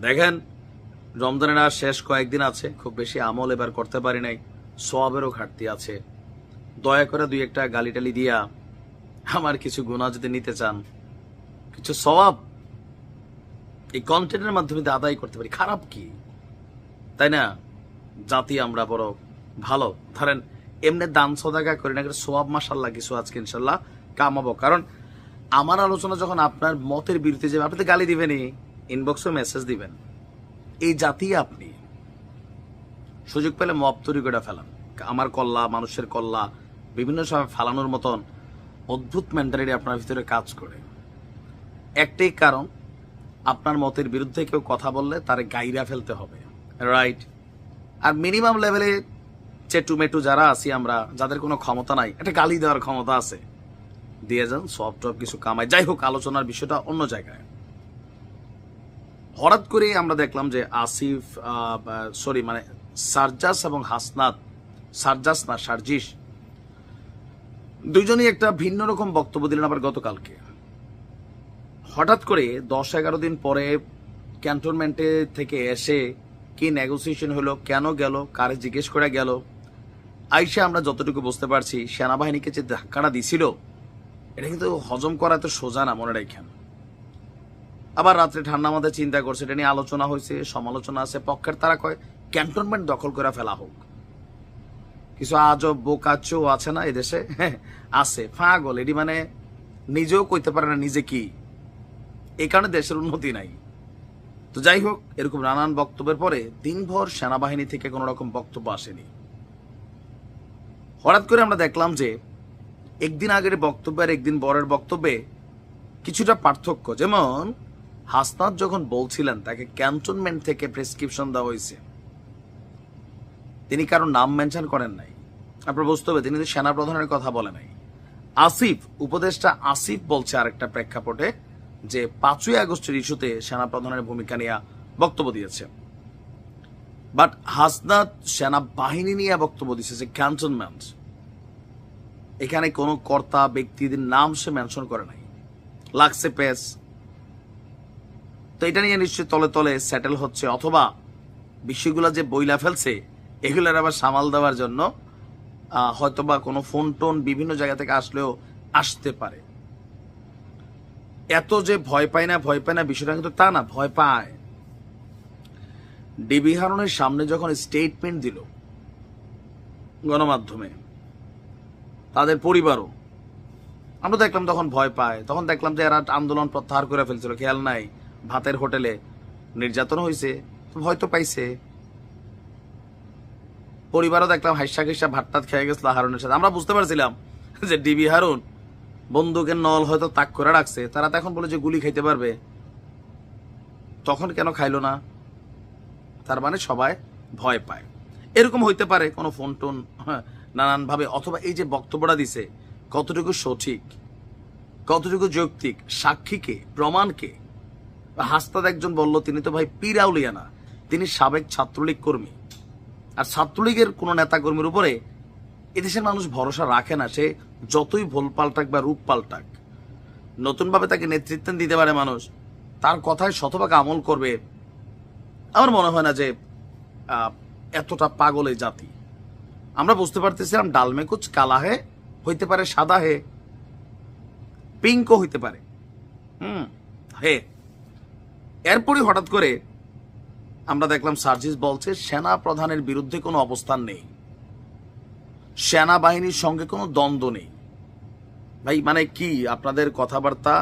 দেখেন, রমজানের আর শেষ কয়েকদিন আছে, খুব বেশি আমল এবার করতে পারি নাই, সওয়াবেরও ঘাটতি আছে। দয়া করে দুই একটা গালি টালি দিয়া আমার কিছু গুনাহ যদি নিতে চান, কিছু সওয়াব এই কন্টেন্টের মাধ্যমে আদায় করতে পারি, খারাপ কি, তাই না? জাতি আমরা বড় ভালো, ধরেন এমনি দান সদাকা করি না, সোয়াব মাশাল্লাহ কিছু আজকে ইনশাল্লাহ কামাবো। কারণ আমার আলোচনা যখন আপনার মতের বিরুদ্ধে যাবে, আপনি তো গালি দিবেনই, ইনবক্সে মেসেজ দিবেন। এই জাতি আপনি সুযোগ পেলে মব তৈরি করে ফেলান, আমার কল্লা, মানুষের কল্লা বিভিন্ন সময় ফালানোর মতন অদ্ভুত মেন্টালিটি আপনার ভিতরে কাজ করে। একটাই কারণ, আপনার মতের বিরুদ্ধে কেউ কথা বললে তারে গাইরা ফেলতে হবে, রাইট? আর মিনিমাম লেভেলে চেটুমেটু যারা আছি আমরা, যাদের কোনো ক্ষমতা নাই, একটা গালি দেওয়ার ক্ষমতা আছে, দিয়ে যান, সব টপ কিছু কামায়। যাই হোক, আলোচনার বিষয়টা অন্য জায়গায়। হঠাৎ করে আমরা দেখলাম যে সারজাস এবং হাসনাত, সারজাস না সার্জিস, দুইজনই একটা ভিন্ন রকম বক্তব্য দিলেন আবার গতকালকে। হঠাৎ করে 10-11 দিন পরে ক্যান্টনমেন্টে থেকে এসে কি নেগোসিয়েশন হলো, কেন গেল, কারে জিজ্ঞেস করে গেল, আইসা আমরা যতটুকু বুঝতে পারছি সেনাবাহিনীকে যে ধাক্কাটা দিছিল, এটা কিন্তু হজম করা তো সোজা না, মনে রাখেন। আবার রাত্রে ঠান্ডা মাথায় চিন্তা করছে, এটা নিয়ে আলোচনা হয়েছে, সমালোচনা আছে। পক্ষের তারা কয় ক্যান্টনমেন্ট দখল করে ফেলা হোক। কিছু আজব বোকাচো আছে না এদেশে, আছে পাগল, এটি মানে নিজেও কইতে পারে না নিজে কি, এই কারণে দেশের উন্নতি নাই। তো যাই হোক, এরকম নানান বক্তব্যের পরে দিনভর সেনাবাহিনী থেকে কোনো রকম বক্তব্য আসেনি। হঠাৎ করে আমরা দেখলাম যে একদিন আগের বক্তব্য আর একদিন পরের বক্তব্যে কিছুটা পার্থক্য। যেমন হাসনাত যখন বলছিলেন তাকে ক্যান্টনমেন্ট থেকে প্রেসক্রিপশন দেওয়া হয়েছে, তিনি কারো নাম মেনশন করেন নাই। আপনার বুঝতে হবে তিনি সেনা প্রধানের কথা বলে নাই। আসিফ, উপদেষ্টা আসিফ বলছে আরেকটা প্রেক্ষাপটে যে 5ই আগস্টের ইস্যুতে সেনা প্রধানের ভূমিকা নিয়ে বক্তব্য দিয়েছে। বাট হাসনাত সেনাবাহিনী নিয়ে বক্তব্য দিচ্ছে যে ক্যান্টনমেন্ট, এখানে কোনো কর্তা ব্যক্তিদের নাম সে মেনশন করে নাই, লাগছে পেস। তো এটা নিয়ে নিশ্চয়ই তলে তলে সেটেল হচ্ছে, অথবা বিষয়গুলো যে বইলা ফেলছে এগুলোর আবার সামাল দেওয়ার জন্য হয়তোবা কোনো ফোন টোন বিভিন্ন জায়গা থেকে আসলেও আসতে পারে। এত যে ভয় পায় না বিষয়টা কিন্তু তা না, ভয় পায়। ডিবি হারুনের সামনে যখন স্টেটমেন্ট দিল গণমাধ্যমে, তাদের পরিবারও, আমরা দেখলাম তখন ভয় পায়। তখন দেখলাম যে এরা আন্দোলন প্রত্যাহার করে ফেলছিল, খেয়াল নাই, ভাতের হোটেলে নির্যাতন হয়েছে, ভয় তো পাইছে। পরিবারও দেখলাম হাইসা ঘিসা ভাতটাত খেয়ে গেছিল হারুনের সাথে। আমরা বুঝতে পারছিলাম যে ডিবি হারুন বন্দুকের নল হয়তো তাক করে রাখছে, তারা তো এখন বলে যে গুলি খাইতে পারবে, তখন কেন খাইলো না? তার মানে সবাই ভয় পায়। এরকম হইতে পারে কোনো ফোন টোন নানান ভাবে, অথবা এই যে বক্তব্যটা দিছে কতটুকু সঠিক, কতটুকু যৌক্তিক, সাক্ষীকে, প্রমাণকে। হাসনাত একজন বলল তিনি তো ভাই পীর আউলিয়া না, তিনি সাবেক ছাত্রলীগ কর্মী। আর ছাত্রলীগের কোন নেতা কর্মীর উপরে এদেশের মানুষ ভরসা রাখে না, সে যতই ভুল পাল্টাক বা রূপ পাল্টাক, নতুন ভাবে তাকে নেতৃত্ব দিতে পারে মানুষ, তার কথায় শতভাগ আমল করবে। আমার মনে হয় না যে এতটা পাগল এই জাতি। আমরা বুঝতে পারতেছিলাম ডালমে কুচ কালা হে হইতে পারে, সাদা হে, পিঙ্কও হইতে পারে, হে। এরপরই হঠাৎ করে আমরা দেখলাম সার্জিস বলছে সেনা প্রধানের বিরুদ্ধে কোনো অবস্থান নেই, সেনাবাহিনীর সঙ্গে কোনো দ্বন্দ্ব নেই। ভাই মানে কি আপনাদের কথাবার্তা?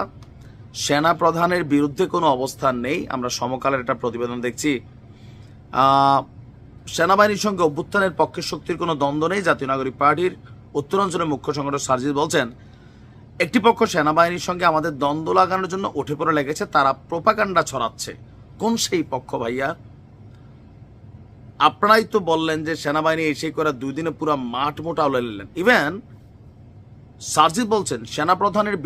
সেনা প্রধানের বিরুদ্ধে কোনো অবস্থান নেই। আমরা সমকালের একটা প্রতিবেদন দেখছি, সেনাবাহিনীর সঙ্গে অভ্যুত্থানের পক্ষের শক্তির কোনো দ্বন্দ্ব নেই। জাতীয় নাগরিক পার্টির উত্তরাঞ্চলের মুখ্য সংগঠক সার্জিস বলছেন, একটি পক্ষ সেনাবাহিনীর সঙ্গে আমাদের দ্বন্দ্ব লাগানোর জন্য উঠে পড়ে লেগেছে, তারা প্রোপাগান্ডা ছড়াচ্ছে। কোন সেই পক্ষ ভাইয়া? আপনারাই তো বললেন যে সেনাবাহিনী এসে করে 2 দিনে পুরো মাঠ মোটা উড়াইলেন। ইভেন সার্জিস বলছেন সেনা প্রধানের